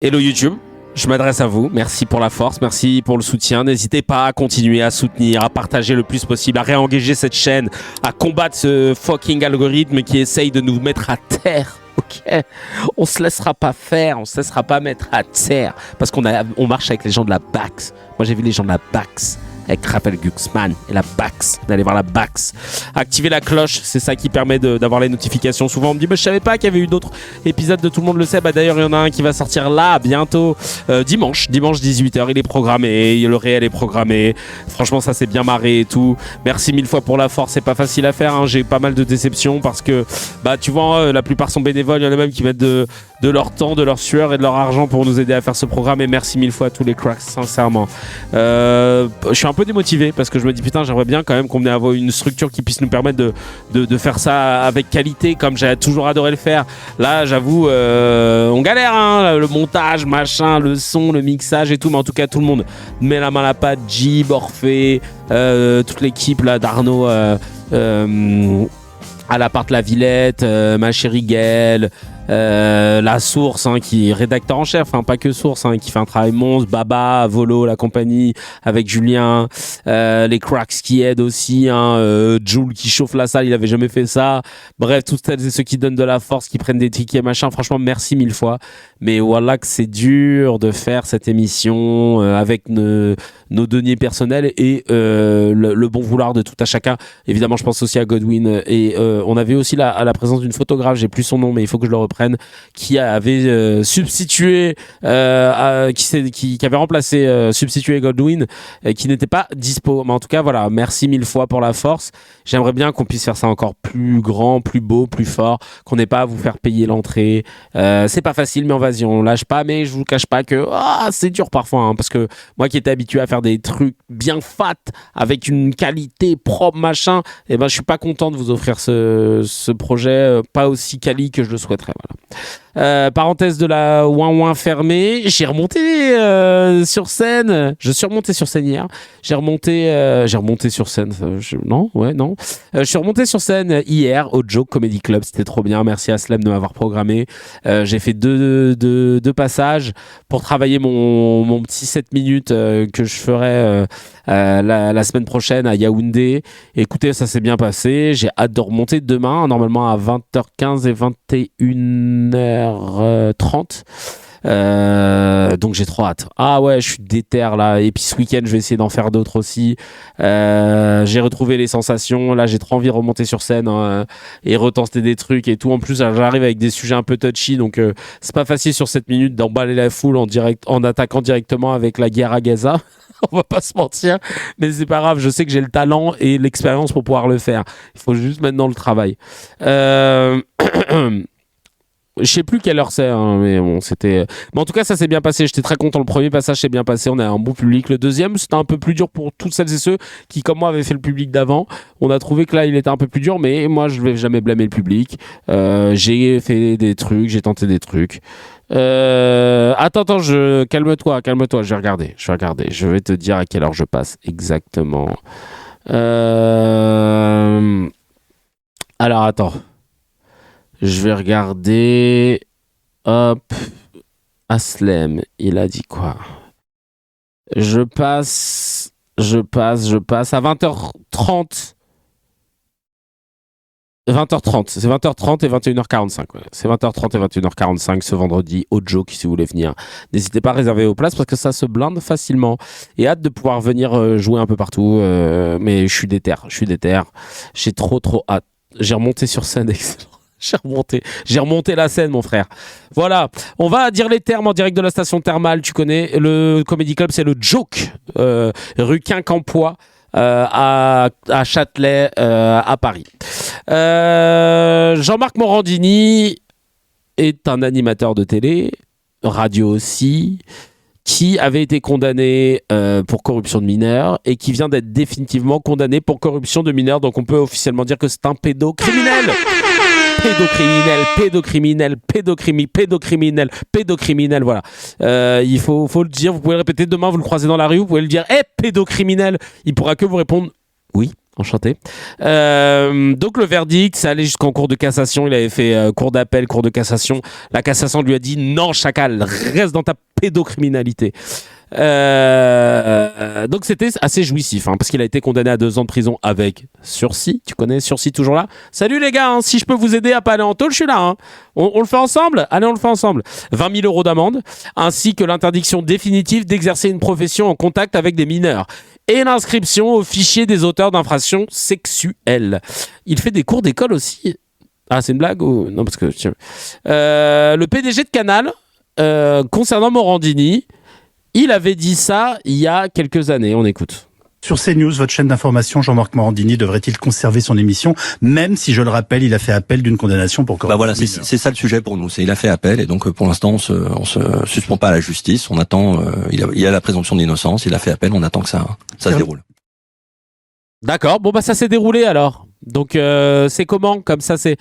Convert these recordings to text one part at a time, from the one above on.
Hello YouTube, je m'adresse à vous, merci pour la force, merci pour le soutien, n'hésitez pas à continuer à soutenir, à partager le plus possible, à réengager cette chaîne, à combattre ce fucking algorithme qui essaye de nous mettre à terre, ok? On se laissera pas faire, on se laissera pas mettre à terre, parce on marche avec les gens de la Bax. Moi j'ai vu les gens de la Bax, avec Raphaël Glucksmann et la Bax, d'aller voir la Bax. Activer la cloche, c'est ça qui permet d'avoir les notifications. Souvent on me dit, bah, je savais pas qu'il y avait eu d'autres épisodes de Tout le monde le sait. Bah, d'ailleurs il y en a un qui va sortir là, bientôt, dimanche 18h, il est programmé, le réel est programmé. Franchement ça s'est bien marré et tout. Merci mille fois pour la force, c'est pas facile à faire, hein. J'ai pas mal de déceptions parce que, bah tu vois, la plupart sont bénévoles, il y en a même qui mettent de leur temps, de leur sueur et de leur argent pour nous aider à faire ce programme, et merci mille fois à tous les cracks, sincèrement. Je suis un peu démotivé parce que je me dis putain, j'aimerais bien quand même qu'on ait une structure qui puisse nous permettre de faire ça avec qualité comme j'ai toujours adoré le faire. Là j'avoue, on galère, hein, le montage, machin, le son, le mixage et tout, mais en tout cas tout le monde met la main à la pâte. Jib, Orphée, toute l'équipe là d'Arnaud à l'appart La Villette, ma chérie Gaëlle, la Source, hein, qui est rédacteur en chef, hein, pas que Source, hein, qui fait un travail monstre, Baba, Volo, la compagnie avec Julien, les cracks qui aident aussi, hein, Jules qui chauffe la salle, il avait jamais fait ça. Bref, toutes celles et ceux qui donnent de la force, qui prennent des tickets, machin, franchement merci mille fois. Mais voilà que c'est dur de faire cette émission avec nos deniers personnels et le bon vouloir de tout à chacun. Évidemment, je pense aussi à Godwin, et on avait aussi la présence d'une photographe, j'ai plus son nom mais il faut que je le reprenne, qui avait substitué, qui avait remplacé, substitué Godwin, qui n'était pas dispo. Mais en tout cas, voilà, merci mille fois pour la force. J'aimerais bien qu'on puisse faire ça encore plus grand, plus beau, plus fort, qu'on n'ait pas à vous faire payer l'entrée. C'est pas facile, mais vas-y, on lâche pas. Mais je vous cache pas que c'est dur parfois, hein, parce que moi qui étais habitué à faire des trucs bien fat, avec une qualité propre, machin, et ben je suis pas content de vous offrir ce projet pas aussi quali que je le souhaiterais. Voilà. Parenthèse de la ouin fermée, j'ai remonté sur scène. Je suis remonté sur scène hier. J'ai remonté sur scène. Non. Je suis remonté sur scène hier au Joke Comedy Club. C'était trop bien. Merci à Slem de m'avoir programmé. J'ai fait deux passages pour travailler mon petit 7 minutes que je ferai la semaine prochaine à Yaoundé. Écoutez, ça s'est bien passé. J'ai hâte de remonter demain, normalement à 20h15 et 21h30. Donc j'ai trop hâte. Ah ouais, je suis déter là. Et puis ce week-end, je vais essayer d'en faire d'autres aussi. J'ai retrouvé les sensations. Là, j'ai trop envie de remonter sur scène et retenter des trucs et tout. En plus, j'arrive avec des sujets un peu touchy, donc c'est pas facile sur 7 minutes d'emballer la foule en attaquant directement avec la guerre à Gaza. On va pas se mentir, mais c'est pas grave. Je sais que j'ai le talent et l'expérience pour pouvoir le faire. Il faut juste maintenant le travail. Je sais plus quelle heure c'est, hein, mais bon, c'était. Mais en tout cas, ça s'est bien passé. J'étais très content. Le premier passage s'est bien passé. On a un bon public. Le deuxième, c'était un peu plus dur pour toutes celles et ceux qui, comme moi, avaient fait le public d'avant. On a trouvé que là, il était un peu plus dur, mais moi, je vais jamais blâmer le public. J'ai fait des trucs, j'ai tenté des trucs. Attends, calme-toi. Je vais regarder. Je vais te dire à quelle heure je passe exactement. Alors, attends. Je vais regarder. Hop. Aslem, il a dit quoi? Je passe à 20h30. 20h30. C'est 20h30 et 21h45. Ouais. C'est 20h30 et 21h45 ce vendredi au Joke, si vous voulez venir. N'hésitez pas à réserver vos places parce que ça se blinde facilement. Et hâte de pouvoir venir jouer un peu partout. Mais je suis déter. J'ai trop hâte. J'ai remonté sur scène, excellent. J'ai remonté la scène, mon frère. Voilà, on va dire les termes en direct de la station thermale. Tu connais, le Comedy Club, c'est le Joke, rue Quincampoix, à Châtelet, à Paris. Jean-Marc Morandini est un animateur de télé, radio aussi, qui avait été condamné pour corruption de mineurs et qui vient d'être définitivement condamné pour corruption de mineurs. Donc on peut officiellement dire que c'est un pédocriminel. Pédocriminel, voilà. Il faut le dire, vous pouvez le répéter demain, vous le croisez dans la rue, vous pouvez le dire, pédocriminel. Il pourra que vous répondre oui, Enchanté. Donc le verdict, ça allait jusqu'en cour de cassation. Il avait fait cour d'appel, cour de cassation. La cassation lui a dit non, chacal, reste dans ta pédocriminalité. Donc c'était assez jouissif, parce qu'il a été condamné à 2 ans de prison avec sursis. Tu connais sursis toujours là? Salut les gars, si je peux vous aider à pas aller en tôle, je suis là. On le fait ensemble? Allez, on le fait ensemble. 20 000 euros d'amende, ainsi que l'interdiction définitive d'exercer une profession en contact avec des mineurs. Et l'inscription au fichier des auteurs d'infractions sexuelles. Il fait des cours d'école aussi. Ah, c'est une blague ou... Non, parce que... le PDG de Canal, concernant Morandini, il avait dit ça il y a quelques années. On écoute. Sur CNews, votre chaîne d'information, Jean-Marc Morandini devrait-il conserver son émission, même si, je le rappelle, il a fait appel d'une condamnation pour corruption? Voilà, c'est ça le sujet pour nous. Il a fait appel et donc pour l'instant on se suspend pas à la justice. On attend. Il a la présomption d'innocence. Il a fait appel. On attend que ça se déroule. D'accord. Bon ça s'est déroulé alors. Donc c'est comment comme ça c'est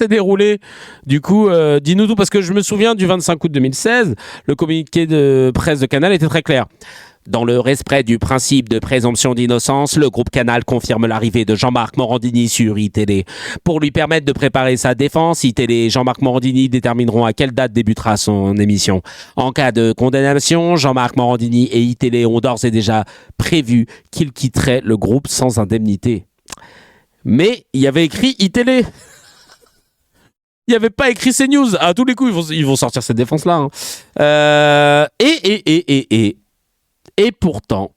déroulé. Du coup, dis-nous tout parce que je me souviens du 25 août 2016, le communiqué de presse de Canal était très clair. Dans le respect du principe de présomption d'innocence, le groupe Canal confirme l'arrivée de Jean-Marc Morandini sur iTélé. Pour lui permettre de préparer sa défense, iTélé et Jean-Marc Morandini détermineront à quelle date débutera son émission. En cas de condamnation, Jean-Marc Morandini et iTélé ont d'ores et déjà prévu qu'ils quitteraient le groupe sans indemnité. Mais il y avait écrit iTélé. Il n'y avait pas écrit CNews. À tous les coups, ils vont sortir cette défense-là. Et pourtant,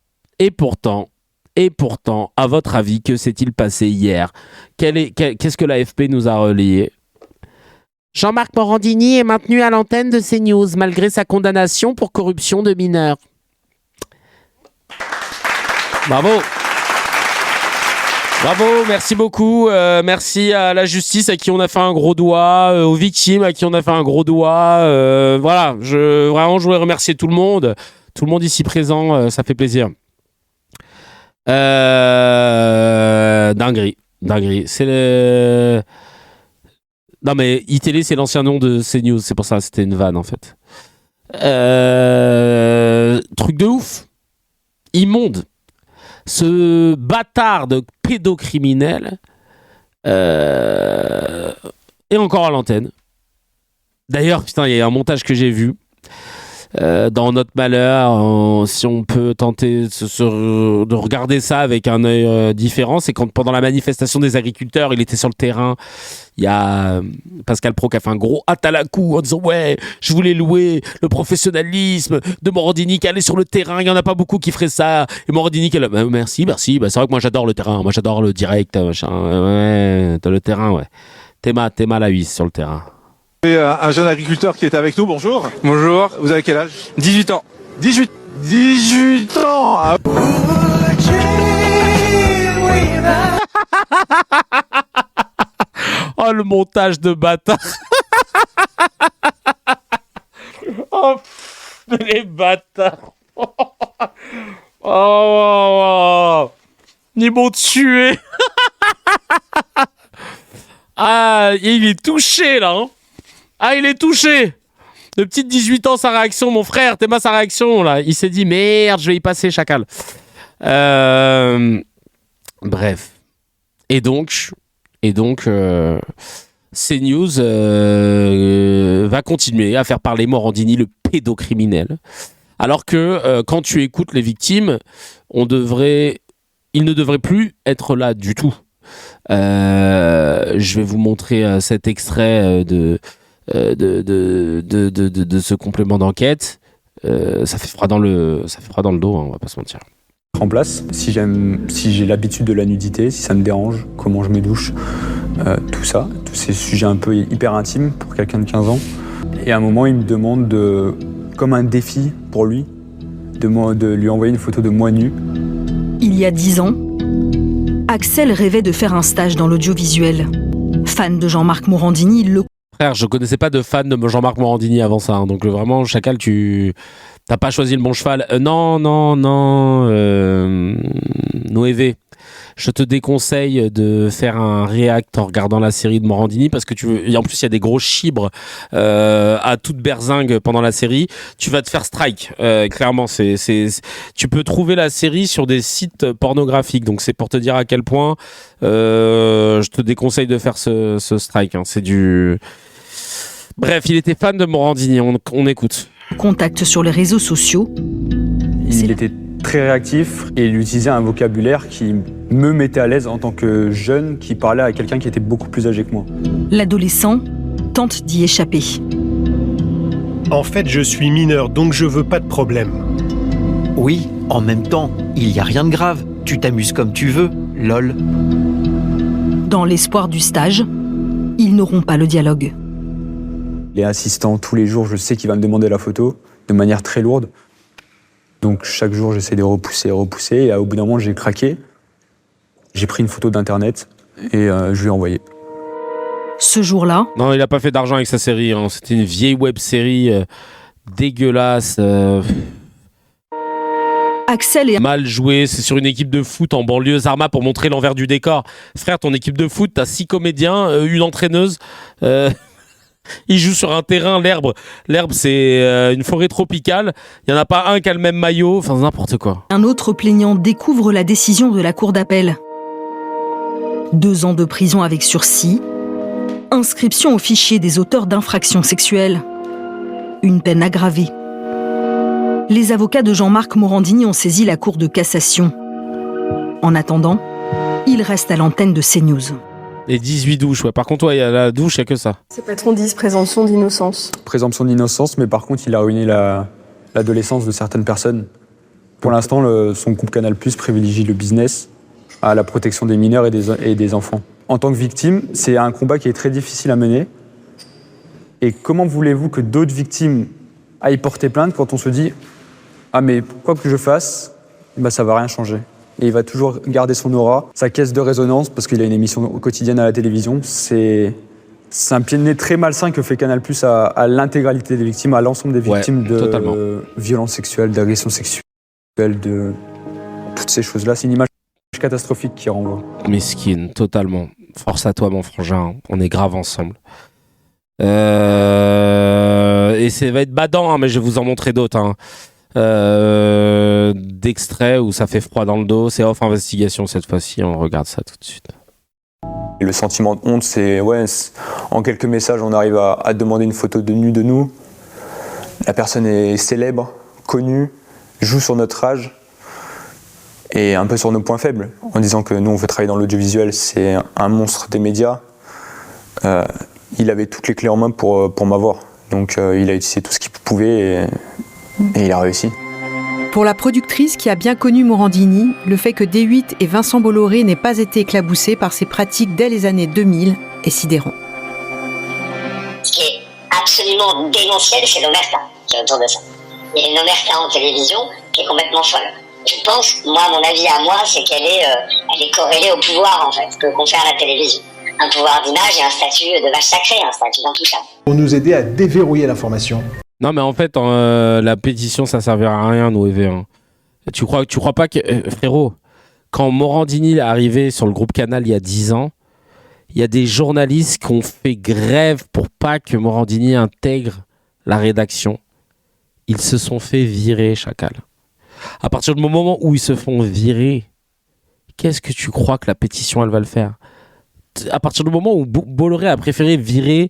à votre avis, que s'est-il passé hier? Qu'est-ce que l'AFP nous a relayé? Jean-Marc Morandini est maintenu à l'antenne de CNews malgré sa condamnation pour corruption de mineurs. Bravo, merci beaucoup. Merci à la justice à qui on a fait un gros doigt, aux victimes à qui on a fait un gros doigt. Voilà, je voulais remercier tout le monde. Tout le monde ici présent, ça fait plaisir. Dinguerie. C'est le... Non mais iTélé, c'est l'ancien nom de CNews, c'est pour ça, c'était une vanne en fait. Truc de ouf. Immonde. Ce bâtard de pédocriminel est encore à l'antenne. D'ailleurs, putain, il y a un montage que j'ai vu. Dans notre malheur, si on peut tenter de regarder ça avec un œil différent, c'est quand pendant la manifestation des agriculteurs, il était sur le terrain. Il y a Pascal Praud qui a fait un gros hâte à la cou en disant ouais, je voulais louer le professionnalisme de Morandini qui allait sur le terrain. Il y en a pas beaucoup qui feraient ça. Et Morandini qui est là, merci. C'est vrai que moi j'adore le terrain, moi j'adore le direct, machin. Ouais, t'as le terrain, ouais. T'es mal à 8 sur le terrain. Et un jeune agriculteur qui est avec nous, bonjour. Bonjour. Vous avez quel âge? 18 ans. 18 ans ah. Oh, le montage de bâtard. Oh, les bâtards. Oh. Ils m'ont tué. Ah, il est touché, là. Ah, il est touché. Le petit 18 ans, sa réaction, mon frère, t'es ma sa réaction, là. Il s'est dit, merde, je vais y passer, chacal. Bref. Et donc CNews va continuer à faire parler Morandini, le pédocriminel. Alors que quand tu écoutes les victimes, il ne devrait plus être là du tout. Je vais vous montrer cet extrait de ce complément d'enquête. Ça fait froid dans le dos, on va pas se mentir. En place, si j'ai l'habitude de la nudité, si ça me dérange, comment je me douche, tout ça, tous ces sujets un peu hyper intimes pour quelqu'un de 15 ans. Et à un moment, il me demande comme un défi pour lui, de lui envoyer une photo de moi nu. Il y a 10 ans, Axel rêvait de faire un stage dans l'audiovisuel. Fan de Jean-Marc Morandini, Frère, je connaissais pas de fan de Jean-Marc Morandini avant ça, donc vraiment, chacal, t'as pas choisi le bon cheval. Non, Noévé. je te déconseille de faire un react en regardant la série de Morandini parce que et en plus il y a des gros chibres à toute berzingue pendant la série. Tu vas te faire strike. Clairement, tu peux trouver la série sur des sites pornographiques. Donc c'est pour te dire à quel point je te déconseille de faire ce strike. Hein. C'est du. Bref, il était fan de Morandini. On écoute. Contact sur les réseaux sociaux. Il était très réactif et il utilisait un vocabulaire qui me mettait à l'aise en tant que jeune qui parlait à quelqu'un qui était beaucoup plus âgé que moi. L'adolescent tente d'y échapper. En fait, je suis mineur, donc je veux pas de problème. Oui, en même temps, il y a rien de grave. Tu t'amuses comme tu veux, lol. Dans l'espoir du stage, ils n'auront pas le dialogue. Il est insistant tous les jours, je sais qu'il va me demander la photo de manière très lourde. Donc chaque jour, j'essaie de repousser. Et au bout d'un moment, j'ai craqué. J'ai pris une photo d'internet et je lui ai envoyé. Ce jour-là... Non, il a pas fait d'argent avec sa série. Hein. C'était une vieille web-série dégueulasse. Axel est Mal joué. C'est sur une équipe de foot en banlieue Zarma pour montrer l'envers du décor. Frère, ton équipe de foot, t'as 6 comédiens, une entraîneuse. Ils jouent sur un terrain, l'herbe, c'est une forêt tropicale. Il n'y en a pas un qui a le même maillot, enfin n'importe quoi. Un autre plaignant découvre la décision de la cour d'appel. 2 ans de prison avec sursis, inscription au fichier des auteurs d'infractions sexuelles, une peine aggravée. Les avocats de Jean-Marc Morandini ont saisi la cour de cassation. En attendant, il reste à l'antenne de CNews. Et 18 douches, ouais. Par contre, il y a la douche, il n'y a que ça. Ses patrons disent présomption d'innocence. Présomption d'innocence, mais par contre, il a ruiné l'adolescence de certaines personnes. Pour l'instant, son groupe Canal+ privilégie le business à la protection des mineurs et des enfants. En tant que victime, c'est un combat qui est très difficile à mener. Et comment voulez-vous que d'autres victimes aillent porter plainte quand on se dit « Ah, mais quoi que je fasse, ça ne va rien changer ». Et il va toujours garder son aura, sa caisse de résonance, parce qu'il a une émission quotidienne à la télévision. C'est un pied de nez très malsain que fait Canal+ à l'intégralité des victimes, à l'ensemble des victimes de violences sexuelles, d'agressions sexuelles, de toutes ces choses-là. C'est une image catastrophique qui renvoie. Mesquine, totalement. Force à toi, mon frangin. On est grave ensemble. Et ça va être badant, hein, mais je vais vous en montrer d'autres. Hein. D'extraits où ça fait froid dans le dos. C'est off investigation cette fois-ci. On regarde ça tout de suite. Et le sentiment de honte, c'est en quelques messages, on arrive à demander une photo de nu de nous. La personne est célèbre, connue, joue sur notre âge et un peu sur nos points faibles, en disant que nous, on veut travailler dans l'audiovisuel, c'est un monstre des médias. Il avait toutes les clés en main pour m'avoir. Donc il a utilisé tout ce qu'il pouvait et il a réussi. Pour la productrice qui a bien connu Morandini, le fait que D8 et Vincent Bolloré n'aient pas été éclaboussés par ces pratiques dès les années 2000 est sidérant. Ce qui est absolument démentiel, c'est l'omerta qui est autour de ça. Il y a une omerta en télévision qui est complètement folle. Je pense, mon avis à moi, c'est qu'elle est corrélée au pouvoir, en fait, que confère la télévision. Un pouvoir d'image et un statut de vache sacrée, un statut d'intouchable. Pour nous aider à déverrouiller l'information. Non, mais en fait, la pétition, ça servira à rien, nous, EV1. Tu crois pas que... frérot, quand Morandini est arrivé sur le groupe Canal il y a 10 ans, il y a des journalistes qui ont fait grève pour pas que Morandini intègre la rédaction. Ils se sont fait virer, chacal. À partir du moment où ils se font virer, qu'est-ce que tu crois que la pétition, elle va le faire ? À partir du moment où Bolloré a préféré virer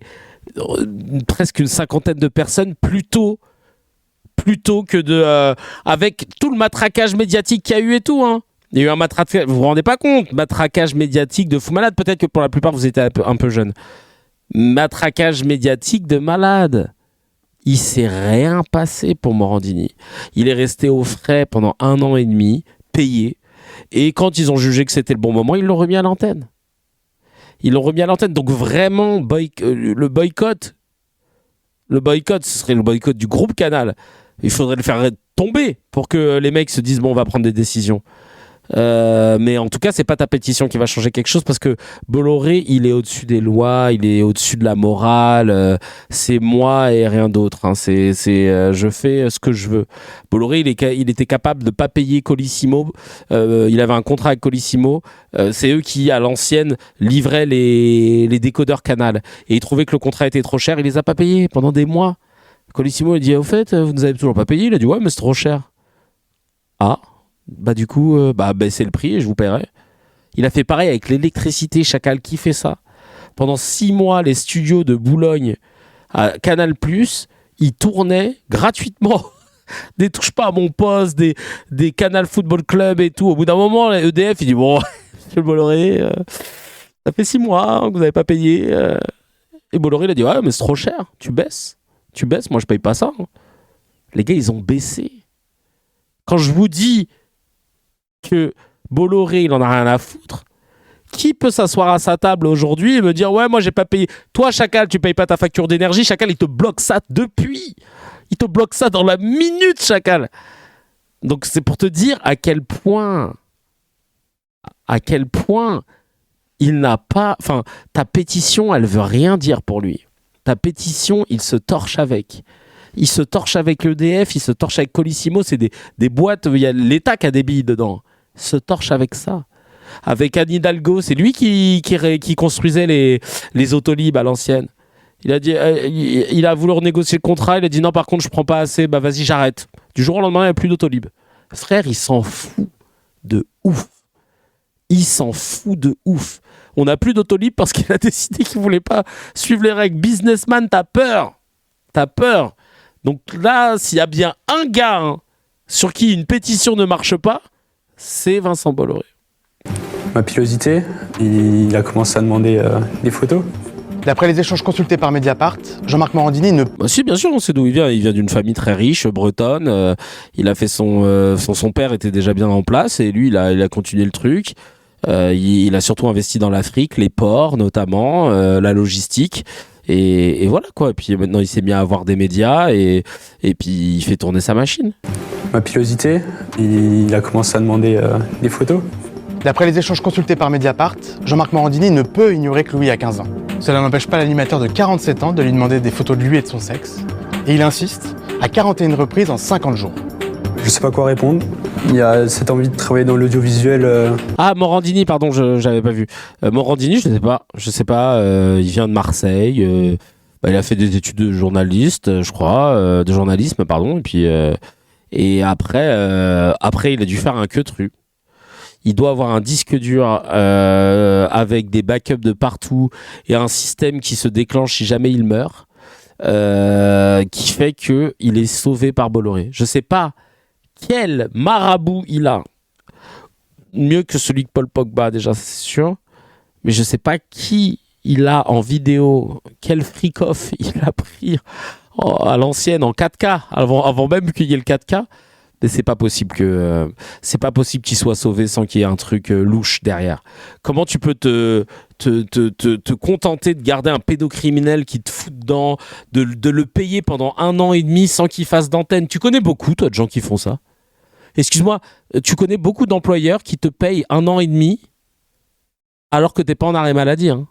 presque une 50aine de personnes plutôt que avec tout le matraquage médiatique qu'il y a eu et tout, hein. Il y a eu un matraquage, vous vous rendez pas compte, matraquage médiatique de fou malade, peut-être que pour la plupart vous étiez un peu jeune. Matraquage médiatique de malade. Il s'est rien passé pour Morandini. Il est resté au frais pendant 1 an et demi, payé, et quand ils ont jugé que c'était le bon moment, ils l'ont remis à l'antenne. Donc vraiment, le boycott, ce serait le boycott du groupe Canal. Il faudrait le faire tomber pour que les mecs se disent bon, on va prendre des décisions. Mais en tout cas, c'est pas ta pétition qui va changer quelque chose, parce que Bolloré, il est au-dessus des lois, il est au-dessus de la morale. C'est moi et rien d'autre. Hein. Je fais ce que je veux. Bolloré, il était capable de pas payer Colissimo. Il avait un contrat avec Colissimo. C'est eux qui, à l'ancienne, livraient les décodeurs Canal. Et il trouvait que le contrat était trop cher. Il les a pas payés pendant des mois. Colissimo, il dit, au fait, vous nous avez toujours pas payé. Il a dit, ouais, mais c'est trop cher. Ah. Bah du coup, baissez le prix et je vous paierai. Il a fait pareil avec l'électricité. Chacal, qui fait ça? Pendant 6 mois, les studios de Boulogne à Canal+, ils tournaient gratuitement. Des touche pas à mon poste, des Canal Football Club et tout. Au bout d'un moment, EDF, il dit, bon, monsieur Bolloré, ça fait 6 mois que vous n'avez pas payé. Et Bolloré, il a dit, ouais, mais c'est trop cher. Tu baisses, moi je paye pas ça. Les gars, ils ont baissé. Quand je vous dis que Bolloré, il en a rien à foutre, qui peut s'asseoir à sa table aujourd'hui et me dire, ouais, moi j'ai pas payé. Toi, Chacal, tu payes pas ta facture d'énergie. Chacal, il te bloque ça depuis. Il te bloque ça dans la minute, Chacal. Donc c'est pour te dire à quel point il n'a pas... Enfin, ta pétition, elle veut rien dire pour lui. Ta pétition, il se torche avec. Il se torche avec l'EDF, il se torche avec Colissimo. C'est des boîtes, il y a l'État qui a des billes dedans. Il se torche avec ça. Avec Anne Hidalgo, c'est lui qui construisait les Autolib à l'ancienne. Il a dit, il a voulu renégocier le contrat, il a dit non, par contre, je prends pas assez, bah vas-y, j'arrête. Du jour au lendemain, il n'y a plus d'Autolib. Frère, il s'en fout de ouf. Il s'en fout de ouf. On n'a plus d'Autolib parce qu'il a décidé qu'il voulait pas suivre les règles. Businessman, t'as peur. T'as peur. Donc là, s'il y a bien un gars sur qui une pétition ne marche pas, c'est Vincent Bolloré. Ma pilosité, il a commencé à demander des photos. D'après les échanges consultés par Mediapart, Jean-Marc Morandini ne... Bah si, bien sûr, on sait d'où il vient. Il vient d'une famille très riche, bretonne. Il a fait son père était déjà bien en place et lui, il a continué le truc. Il a surtout investi dans l'Afrique, les ports notamment, la logistique. Et voilà quoi. Et puis maintenant, il s'est mis à avoir des médias et puis il fait tourner sa machine. Ma pilosité, il a commencé à demander des photos. D'après les échanges consultés par Mediapart, Jean-Marc Morandini ne peut ignorer que Louis a 15 ans. Cela n'empêche pas l'animateur de 47 ans de lui demander des photos de lui et de son sexe. Et il insiste, à 41 reprises en 50 jours. Je sais pas quoi répondre. Il y a cette envie de travailler dans l'audiovisuel. Ah, Morandini, pardon, j'avais pas vu. Morandini, je sais pas. Il vient de Marseille. Il a fait des études de journaliste, je crois, de journalisme, pardon. Et puis et après, il a dû faire un queutru. Il doit avoir un disque dur avec des backups de partout et un système qui se déclenche si jamais il meurt, qui fait qu'il est sauvé par Bolloré. Je sais pas quel marabout il a, mieux que celui de Paul Pogba déjà, c'est sûr, mais je sais pas qui il a en vidéo, quel freak-off il a pris à l'ancienne en 4K, avant même qu'il y ait le 4K. Mais c'est pas possible qu'il soit sauvé sans qu'il y ait un truc louche derrière. Comment tu peux te contenter de garder un pédocriminel qui te fout dedans, de le payer pendant 1 an et demi sans qu'il fasse d'antenne? Tu connais beaucoup, toi, de gens qui font ça? Excuse-moi, tu connais beaucoup d'employeurs qui te payent 1 an et demi alors que t'es pas en arrêt maladie, hein.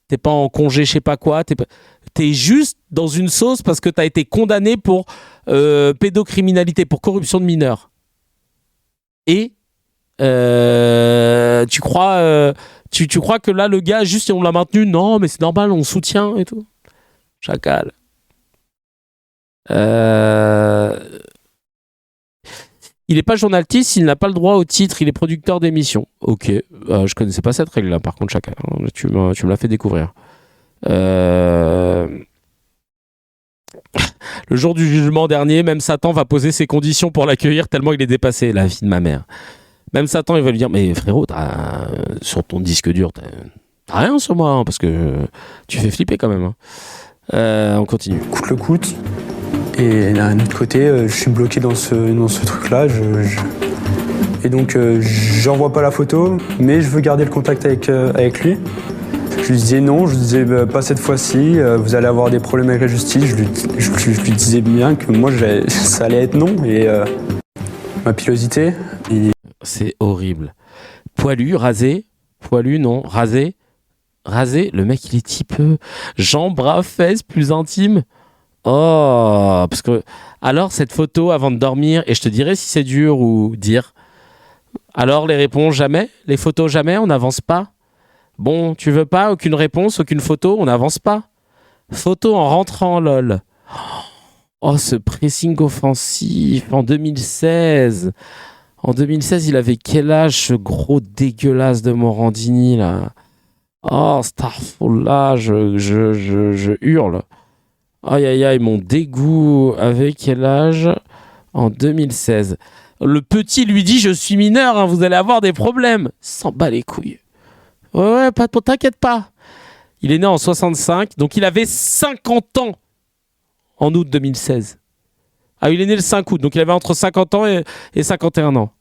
T'es pas en congé, je sais pas quoi. T'es juste dans une sauce parce que t'as été condamné pour pédocriminalité, pour corruption de mineurs. Et tu crois que là, le gars, juste on l'a maintenu? Non, mais c'est normal, on soutient et tout. Chacal. Il n'est pas journaliste, il n'a pas le droit au titre, il est producteur d'émissions. Ok, je connaissais pas cette règle-là, par contre, Chacal. Tu me l'as fait découvrir. Le jour du jugement dernier, même Satan va poser ses conditions pour l'accueillir tellement il est dépassé. La vie de ma mère. Même Satan, il va lui dire, mais frérot, sur ton disque dur, t'as rien sur moi, hein, parce que tu fais flipper quand même. Hein. On continue. Coûte le coûte. Et d'un autre côté, je suis bloqué dans ce truc-là. Et donc, j'envoie pas la photo, mais je veux garder le contact avec lui. Je lui disais non, je lui disais pas cette fois-ci, vous allez avoir des problèmes avec la justice. Je lui disais bien que moi, ça allait être non. Et ma pilosité... C'est horrible. Poilu, rasé. Poilu, non. Rasé. Rasé. Le mec, il est typeux. Jambes, bras, fesses, plus intime. Oh, parce que... Alors, cette photo avant de dormir, et je te dirai si c'est dur ou dire. Alors, les réponses, jamais. Les photos, jamais. On n'avance pas. Bon, tu veux pas? Aucune réponse, aucune photo, on n'avance pas. Photo en rentrant, lol. Oh, ce pressing offensif en 2016. En 2016, il avait quel âge, ce gros dégueulasse de Morandini, là? Oh, Starfall, je hurle. Aïe, aïe, aïe, mon dégoût. Avec quel âge? En 2016. Le petit lui dit, je suis mineur, hein, vous allez avoir des problèmes. S'en bat les couilles. Ouais, t'inquiète pas. Il est né en 65, donc il avait 50 ans en août 2016. Ah, il est né le 5 août, donc il avait entre 50 ans et 51 ans.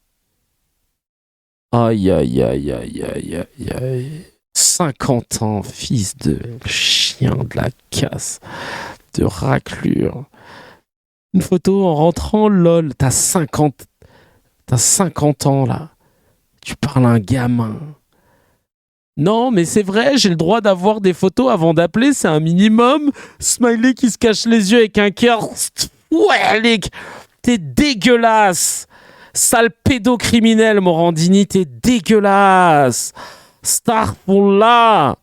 Aïe, aïe, aïe, aïe, aïe, aïe, aïe. 50 ans, fils de chien de la casse, de raclure. Une photo en rentrant, lol, t'as 50 ans, là. Tu parles à un gamin. Non, mais c'est vrai, j'ai le droit d'avoir des photos avant d'appeler, c'est un minimum. Smiley qui se cache les yeux avec un cœur. Ouais, t'es dégueulasse. Sale pédocriminel, Morandini, t'es dégueulasse. Starfall.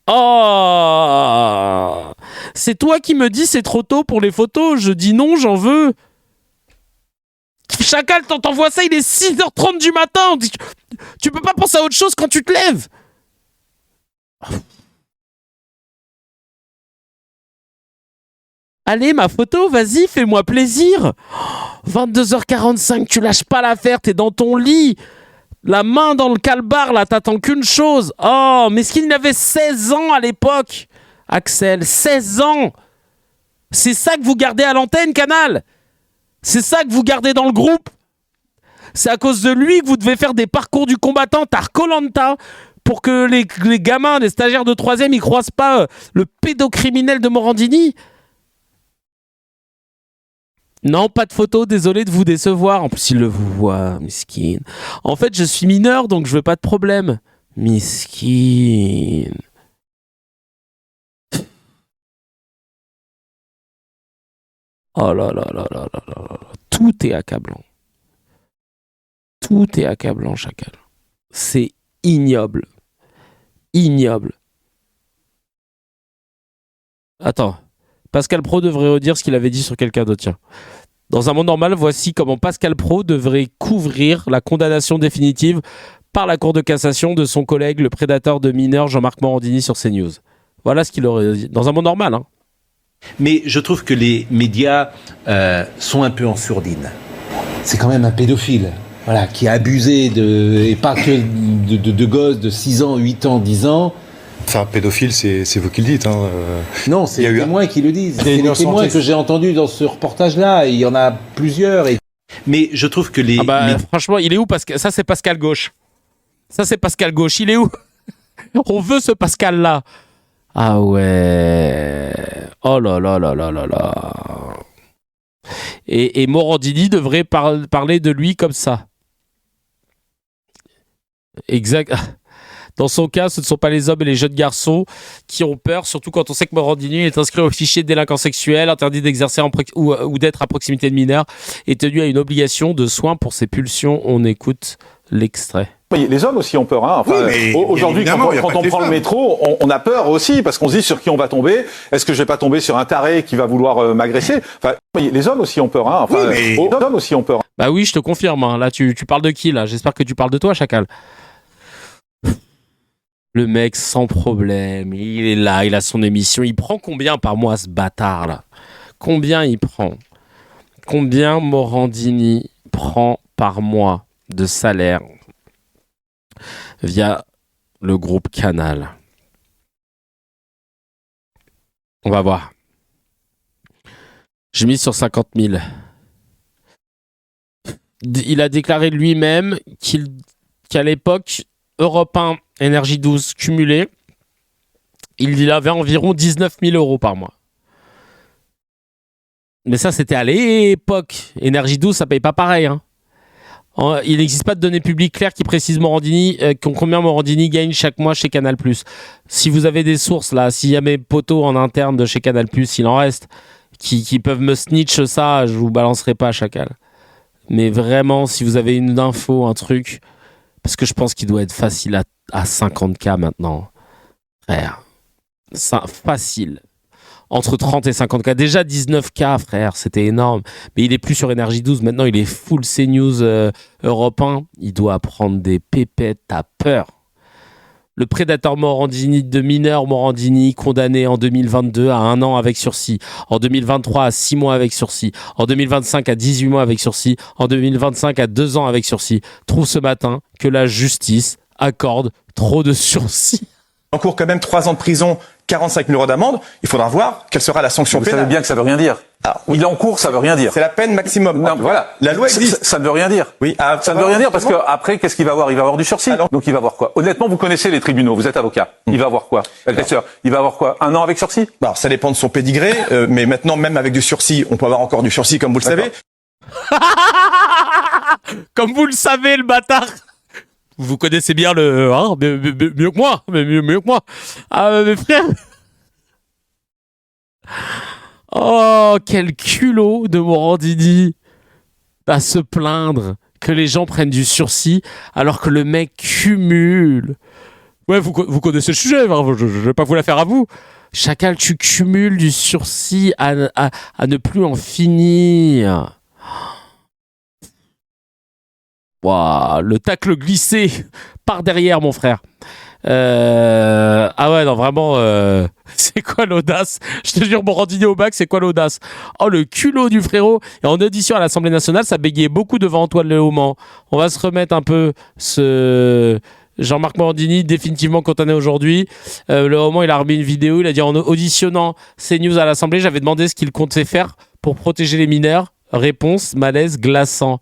Oh, c'est toi qui me dis c'est trop tôt pour les photos. Je dis non, j'en veux. Chacal, t'envoies ça, il est 6h30 du matin. Tu peux pas penser à autre chose quand tu te lèves. Allez, ma photo, vas-y, fais-moi plaisir. 22h45, tu lâches pas l'affaire, t'es dans ton lit. La main dans le calbar, là, t'attends qu'une chose. Oh, mais est-ce qu'il avait 16 ans à l'époque, Axel? 16 ans. C'est ça que vous gardez à l'antenne, Canal? C'est ça que vous gardez dans le groupe? C'est à cause de lui que vous devez faire des parcours du combattant, t'as Koh-Lanta, pour que les gamins, les stagiaires de 3e, ils croisent pas le pédocriminel de Morandini? Non, pas de photo, désolé de vous décevoir. En plus, il le voit, miskin. En fait, je suis mineur, donc je veux pas de problème. Miskin. Oh là là là là là là. Tout est accablant. Tout est accablant, Chacal. C'est ignoble. Ignoble. Attends. Pascal Praud devrait redire ce qu'il avait dit sur quelqu'un d'autre. Tiens. Dans un monde normal, voici comment Pascal Praud devrait couvrir la condamnation définitive par la Cour de cassation de son collègue, le prédateur de mineurs Jean-Marc Morandini sur CNews. Voilà ce qu'il aurait dit. Dans un monde normal, hein. Mais je trouve que les médias sont un peu en sourdine. C'est quand même un pédophile, voilà, qui a abusé et pas que de gosses de 6 ans, 8 ans, 10 ans. Enfin, pédophile, c'est vous qui le dites. Hein. Non, c'est les témoins qui le disent. C'est les témoins que j'ai entendus dans ce reportage-là. Il y en a plusieurs. Mais je trouve que franchement, il est où Pascal? Ça, c'est Pascal Gauche. Ça, c'est Pascal Gauche. Il est où? On veut ce Pascal-là. Ah ouais. Oh là là là là là là. Et Morandini devrait parler de lui comme ça. Exact. Dans son cas, ce ne sont pas les hommes et les jeunes garçons qui ont peur, surtout quand on sait que Morandini est inscrit au fichier de délinquants sexuels, interdit d'exercer ou d'être à proximité de mineurs, et tenu à une obligation de soins pour ses pulsions. On écoute l'extrait. Les hommes aussi ont peur. Hein. Enfin, oui, aujourd'hui, quand on prend le métro, on a peur aussi parce qu'on se dit sur qui on va tomber. Est-ce que je vais pas tomber sur un taré qui va vouloir m'agresser? Enfin, les hommes aussi ont peur. Hein. Enfin, les hommes aussi ont peur. Bah oui, je te confirme. Hein. Là, tu parles de qui là? J'espère que tu parles de toi, Chacal. Le mec sans problème, il est là, il a son émission. Il prend combien par mois ce bâtard là? Combien il prend? Combien Morandini prend par mois de salaire via le groupe Canal? On va voir. J'ai mis sur 50 000. Il a déclaré lui-même qu'à l'époque, Europe 1, Énergie 12 cumulé, il avait environ 19 000 euros par mois. Mais ça, c'était à l'époque. Énergie 12, ça paye pas pareil. Hein. Il n'existe pas de données publiques claires qui précisent combien Morandini gagne chaque mois chez Canal+. Si vous avez des sources là, s'il y a mes potos en interne de chez Canal+, il en reste, qui peuvent me snitch ça, je vous balancerai pas Chacal. Mais vraiment, si vous avez une info, un truc, parce que je pense qu'il doit être facile à 50K maintenant. Frère, ça, facile. Entre 30 et 50K. Déjà 19K, frère, c'était énorme. Mais il est plus sur Énergie 12. Maintenant, il est full CNews Europe 1. Il doit prendre des pépettes. T'as peur. Le prédateur Morandini de mineur Morandini, condamné en 2022 à 1 an avec sursis. En 2023 à 6 mois avec sursis. En 2025 à 18 mois avec sursis. En 2025 à 2 ans avec sursis. Trouve ce matin que la justice accorde trop de sursis. Il encourt quand même 3 ans de prison, 45 000 € d'amende. Il faudra voir quelle sera la sanction pénale. Vous savez bien que ça veut rien dire. Alors, il encourt, ça veut rien dire. C'est la peine maximum. Non, voilà. La loi existe. Ça ne veut rien dire. Oui. Ça ne veut rien dire parce que après, qu'est-ce qu'il va avoir ? Il va avoir du sursis. Donc il va avoir quoi ? Honnêtement, vous connaissez les tribunaux, vous êtes avocat. Il va avoir quoi ? Il va avoir quoi ? 1 an avec sursis ? Alors, ça dépend de son pédigré, mais maintenant, même avec du sursis, on peut avoir encore du sursis, comme vous le savez. Comme vous le savez, le bâtard. Vous connaissez bien le... Hein, mieux que moi. Mieux que moi. Ah, mes frères. Oh, quel culot de Morandini à se plaindre que les gens prennent du sursis alors que le mec cumule. Ouais, vous connaissez le sujet, je vais pas vous la faire à vous. Chacal, tu cumules du sursis à ne plus en finir. Waouh, le tacle glissé par derrière, mon frère. Ah ouais, non, vraiment, c'est quoi l'audace ? Je te jure, Morandini au bac, c'est quoi l'audace ? Oh, le culot du frérot. Et en audition à l'Assemblée nationale, ça bégayait beaucoup devant Antoine Léaumont. On va se remettre un peu Jean-Marc Morandini, définitivement condamné aujourd'hui. Léaumont, il a remis une vidéo, il a dit en auditionnant CNews à l'Assemblée, j'avais demandé ce qu'il comptait faire pour protéger les mineurs. Réponse, malaise glaçant.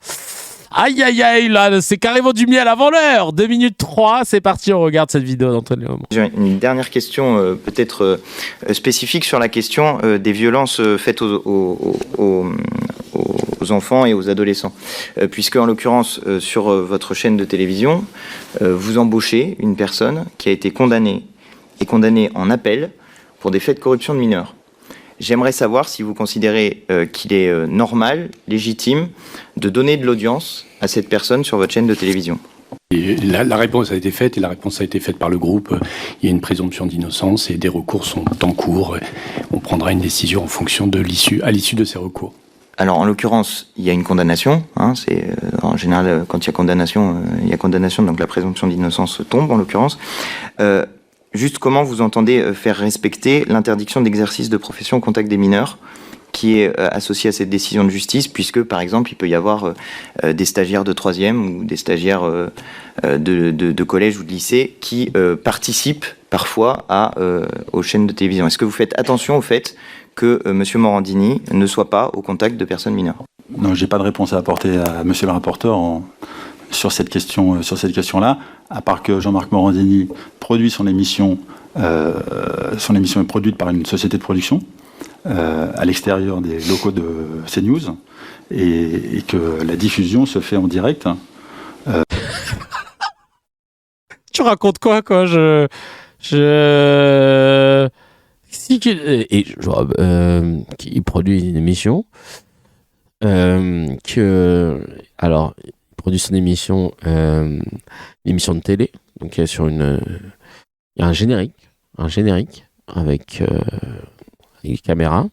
Aïe aïe aïe, là, c'est carrément du miel avant l'heure. 2 minutes 3, c'est parti, on regarde cette vidéo d'Antoine Léaumont. J'ai une dernière question peut-être spécifique sur la question des violences faites aux enfants et aux adolescents. Puisque en l'occurrence, sur votre chaîne de télévision, vous embauchez une personne qui a été condamnée en appel pour des faits de corruption de mineurs. J'aimerais savoir si vous considérez qu'il est normal, légitime, de donner de l'audience à cette personne sur votre chaîne de télévision. Et la réponse a été faite, et la réponse a été faite par le groupe. Il y a une présomption d'innocence et des recours sont en cours. On prendra une décision en fonction à l'issue de ces recours. Alors en l'occurrence, il y a une condamnation. C'est en général quand il y a condamnation, donc la présomption d'innocence tombe en l'occurrence. Juste comment vous entendez faire respecter l'interdiction d'exercice de profession au contact des mineurs qui est associée à cette décision de justice, puisque par exemple il peut y avoir des stagiaires de 3e ou des stagiaires de collège ou de lycée qui participent parfois aux chaînes de télévision. Est-ce que vous faites attention au fait que M. Morandini ne soit pas au contact de personnes mineures ? Non, j'ai pas de réponse à apporter à M. le rapporteur sur cette question-là, à part que Jean-Marc Morandini produit son émission est produite par une société de production à l'extérieur des locaux de CNews et que la diffusion se fait en direct. Tu racontes quoi il produit une émission il produit son émission, une émission de télé. Donc il y a un générique avec les caméras.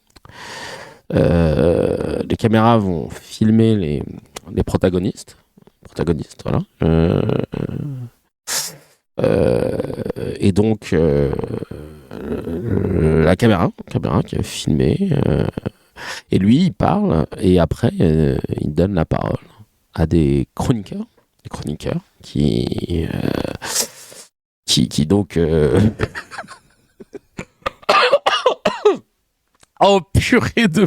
Les caméras vont filmer les protagonistes, voilà. Et donc la caméra qui a filmé, et lui il parle et après il donne la parole à des chroniqueurs qui donc oh purée de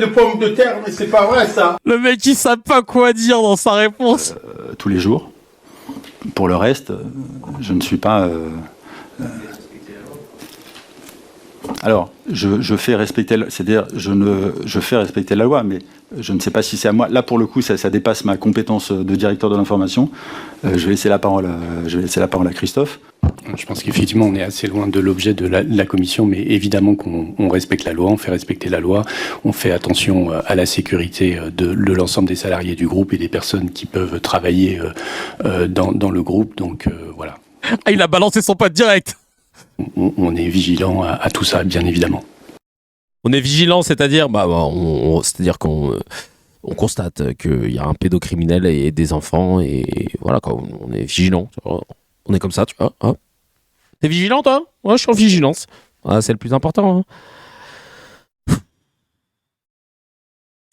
pommes de terre, mais c'est pas vrai ça. Le mec il sait pas quoi dire dans sa réponse. Tous les jours. Pour le reste, je ne suis pas Alors, je fais respecter, c'est-à-dire je fais respecter la loi, mais je ne sais pas si c'est à moi. Là, pour le coup, ça dépasse ma compétence de directeur de l'information. Je vais laisser la parole à Christophe. Je pense qu'effectivement, on est assez loin de l'objet de la commission, mais évidemment qu'on respecte la loi, on fait respecter la loi, on fait attention à la sécurité de l'ensemble des salariés du groupe et des personnes qui peuvent travailler dans le groupe. Donc voilà. Ah, il a balancé son pote direct. On est vigilant à tout ça, bien évidemment. On est vigilant, c'est-à-dire, c'est-à-dire qu'on constate qu'il y a un pédocriminel et des enfants, et voilà, quoi, on est vigilant. On est comme ça, tu vois. Hein. T'es vigilant, toi ? Ouais, je suis en vigilance. Ah, c'est le plus important. Hein.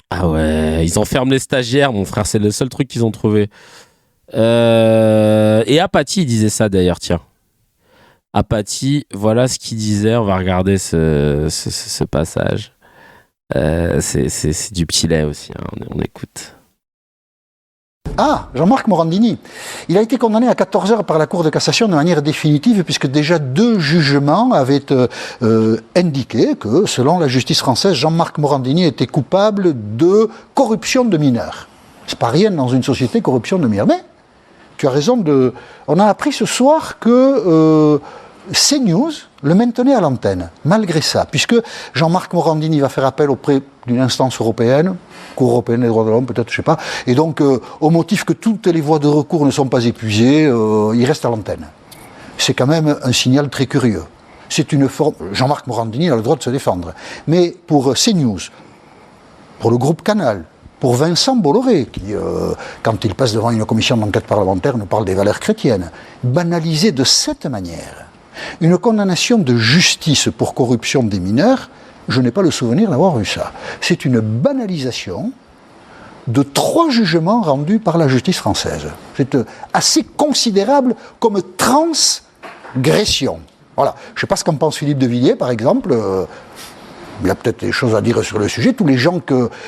Ah ouais, ils enferment les stagiaires, mon frère, c'est le seul truc qu'ils ont trouvé. Et Apathy disait ça d'ailleurs, tiens. Apathy, voilà ce qu'il disait. On va regarder ce passage. C'est du petit lait aussi, hein. On écoute. Ah, Jean-Marc Morandini. Il a été condamné à 14 heures par la Cour de cassation de manière définitive puisque déjà 2 jugements avaient indiqué que, selon la justice française, Jean-Marc Morandini était coupable de corruption de mineurs. C'est pas rien dans une société, corruption de mineurs. Mais tu as raison de... On a appris ce soir que CNews le maintenait à l'antenne, malgré ça, puisque Jean-Marc Morandini va faire appel auprès d'une instance européenne, Cour européenne des droits de l'homme, peut-être, je sais pas, et donc, au motif que toutes les voies de recours ne sont pas épuisées, il reste à l'antenne. C'est quand même un signal très curieux. C'est une forme... Jean-Marc Morandini a le droit de se défendre. Mais pour CNews, pour le groupe Canal, pour Vincent Bolloré, qui, quand il passe devant une commission d'enquête parlementaire, nous parle des valeurs chrétiennes, banaliser de cette manière une condamnation de justice pour corruption des mineurs, je n'ai pas le souvenir d'avoir vu ça. C'est une banalisation de 3 jugements rendus par la justice française. C'est assez considérable comme transgression. Voilà. Je ne sais pas ce qu'en pense Philippe de Villiers, par exemple. Il y a peut-être des choses à dire sur le sujet. Tous les gens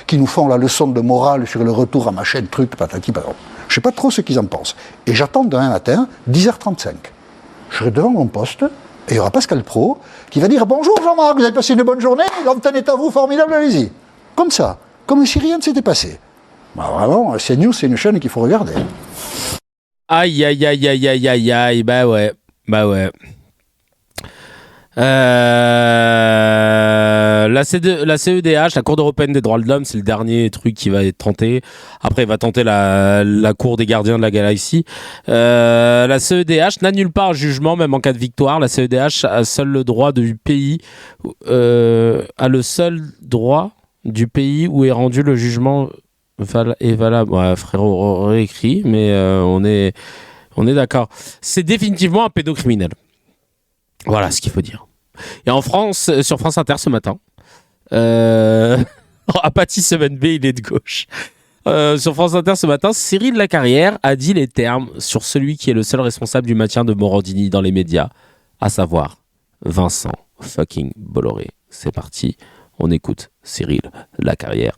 qui nous font la leçon de morale sur le retour à machin, truc, patati, patata. Je ne sais pas trop ce qu'ils en pensent. Et j'attends demain matin, 10h35. Je serai devant mon poste, et il y aura Pascal Praud, qui va dire « Bonjour Jean-Marc, vous avez passé une bonne journée, l'antenne est à vous, formidable, allez-y ». Comme ça, comme si rien ne s'était passé. Bah vraiment, CNews, c'est une chaîne qu'il faut regarder. Aïe, aïe, aïe, aïe, aïe, aïe, aïe, bah ouais. La CEDH, la Cour européenne des droits de l'homme, c'est le dernier truc qui va être tenté. Après, il va tenter la Cour des gardiens de la galaxie. La CEDH n'annule pas un jugement, même en cas de victoire. La CEDH a seul le droit du pays, où est rendu le jugement est valable. Ouais, frérot, réécrit, mais on est d'accord. C'est définitivement un pédocriminel. Voilà ce qu'il faut dire. Et en France, sur France Inter ce matin, Apathy semaine B, il est de gauche. Sur France Inter ce matin, Cyril Lacarrière a dit les termes sur celui qui est le seul responsable du maintien de Morandini dans les médias, à savoir Vincent fucking Bolloré. C'est parti, on écoute Cyril Lacarrière.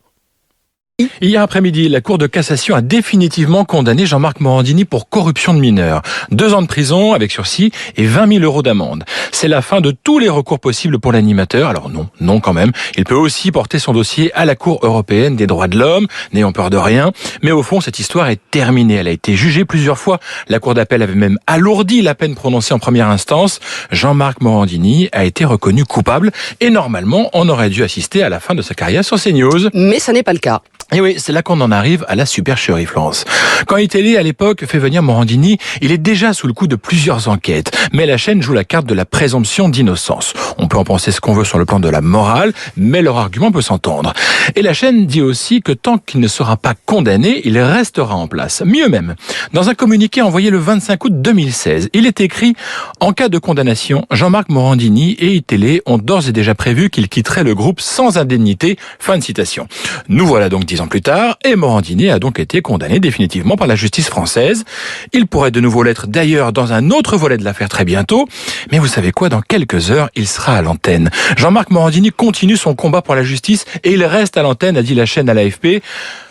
Hier après-midi, la Cour de cassation a définitivement condamné Jean-Marc Morandini pour corruption de mineurs. 2 ans de prison avec sursis et 20 000 euros d'amende. C'est la fin de tous les recours possibles pour l'animateur. Alors non quand même. Il peut aussi porter son dossier à la Cour européenne des droits de l'homme, n'ayant peur de rien. Mais au fond, cette histoire est terminée. Elle a été jugée plusieurs fois. La Cour d'appel avait même alourdi la peine prononcée en première instance. Jean-Marc Morandini a été reconnu coupable et normalement, on aurait dû assister à la fin de sa carrière sur CNews. Mais ça n'est pas le cas. Et oui, c'est là qu'on en arrive à la supercherie, Florence. Quand ITélé, à l'époque, fait venir Morandini, il est déjà sous le coup de plusieurs enquêtes. Mais la chaîne joue la carte de la présomption d'innocence. On peut en penser ce qu'on veut sur le plan de la morale, mais leur argument peut s'entendre. Et la chaîne dit aussi que tant qu'il ne sera pas condamné, il restera en place. Mieux même, dans un communiqué envoyé le 25 août 2016, il est écrit « En cas de condamnation, Jean-Marc Morandini et ITélé ont d'ores et déjà prévu qu'il quitterait le groupe sans indemnité. » Fin de citation. Nous voilà donc 10 ans plus tard, et Morandini a donc été condamné définitivement par la justice française. Il pourrait de nouveau l'être d'ailleurs dans un autre volet de l'affaire très bientôt. Mais vous savez quoi, dans quelques heures, il sera à l'antenne. Jean-Marc Morandini continue son combat pour la justice et il reste à l'antenne, a dit la chaîne à l'AFP.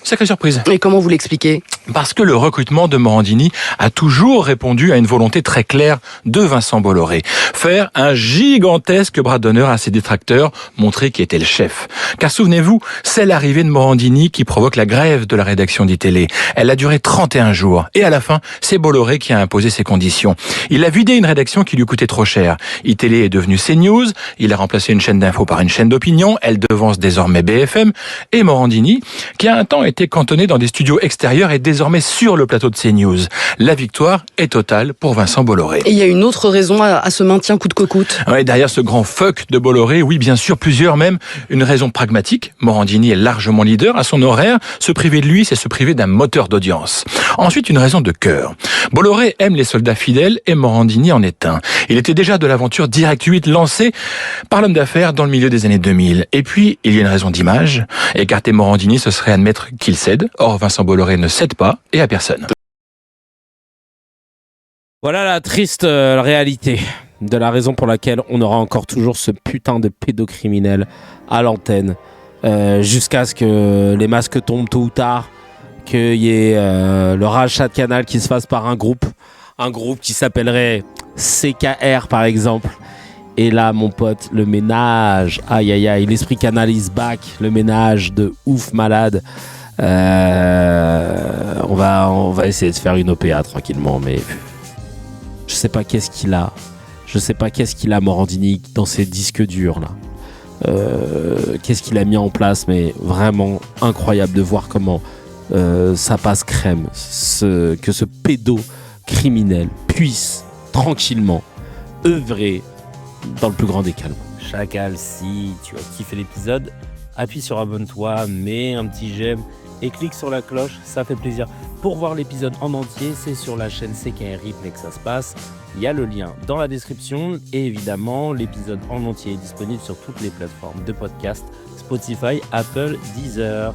Sacrée surprise. Et comment vous l'expliquez ? Parce que le recrutement de Morandini a toujours répondu à une volonté très claire de Vincent Bolloré. Faire un gigantesque bras d'honneur à ses détracteurs, montrer qui était le chef. Car souvenez-vous, c'est l'arrivée de Morandini qui provoque la grève de la rédaction d'ITélé. Elle a duré 31 jours. Et à la fin, c'est Bolloré qui a imposé ses conditions. Il a vidé une rédaction qui lui coûtait trop cher. ITélé est devenue CNews. Il a remplacé une chaîne d'info par une chaîne d'opinion. Elle devance désormais BFM. Et Morandini, qui a un temps été cantonné dans des studios extérieurs, est désormais sur le plateau de CNews. La victoire est totale pour Vincent Bolloré. Et il y a une autre raison à ce maintien coûte que coûte. Ouais, derrière ce grand fuck de Bolloré, oui, bien sûr, plusieurs même. Une raison pragmatique. Morandini est largement leader à son horaire. Se priver de lui, c'est se priver d'un moteur d'audience. Ensuite, une raison de cœur. Bolloré aime les soldats fidèles et Morandini en est un. Il était déjà de l'aventure Direct 8 lancée par l'homme d'affaires dans le milieu des années 2000. Et puis, il y a une raison d'image. Écarter Morandini, ce serait admettre qu'il cède. Or, Vincent Bolloré ne cède pas et à personne. Voilà la triste réalité de la raison pour laquelle on aura encore toujours ce putain de pédocriminel à l'antenne. Jusqu'à ce que les masques tombent tôt ou tard, qu'il y ait le rachat de Canal qui se fasse par un groupe qui s'appellerait CKR par exemple. Et là mon pote, le ménage, aïe aïe aïe, l'esprit Canal is back, le ménage de ouf malade. On va essayer de faire une OPA tranquillement, mais je sais pas qu'est-ce qu'il a. Je sais pas qu'est-ce qu'il a Morandini dans ses disques durs là. Qu'est-ce qu'il a mis en place, mais vraiment incroyable de voir comment ça passe crème, que ce pédocriminel puisse tranquillement œuvrer dans le plus grand des calmes. Chacal, si tu as kiffé l'épisode, appuie sur abonne-toi, mets un petit j'aime et clique sur la cloche, ça fait plaisir. Pour voir l'épisode en entier, c'est sur la chaîne CKR Replay que ça se passe. Il y a le lien dans la description et évidemment, l'épisode en entier est disponible sur toutes les plateformes de podcast, Spotify, Apple, Deezer.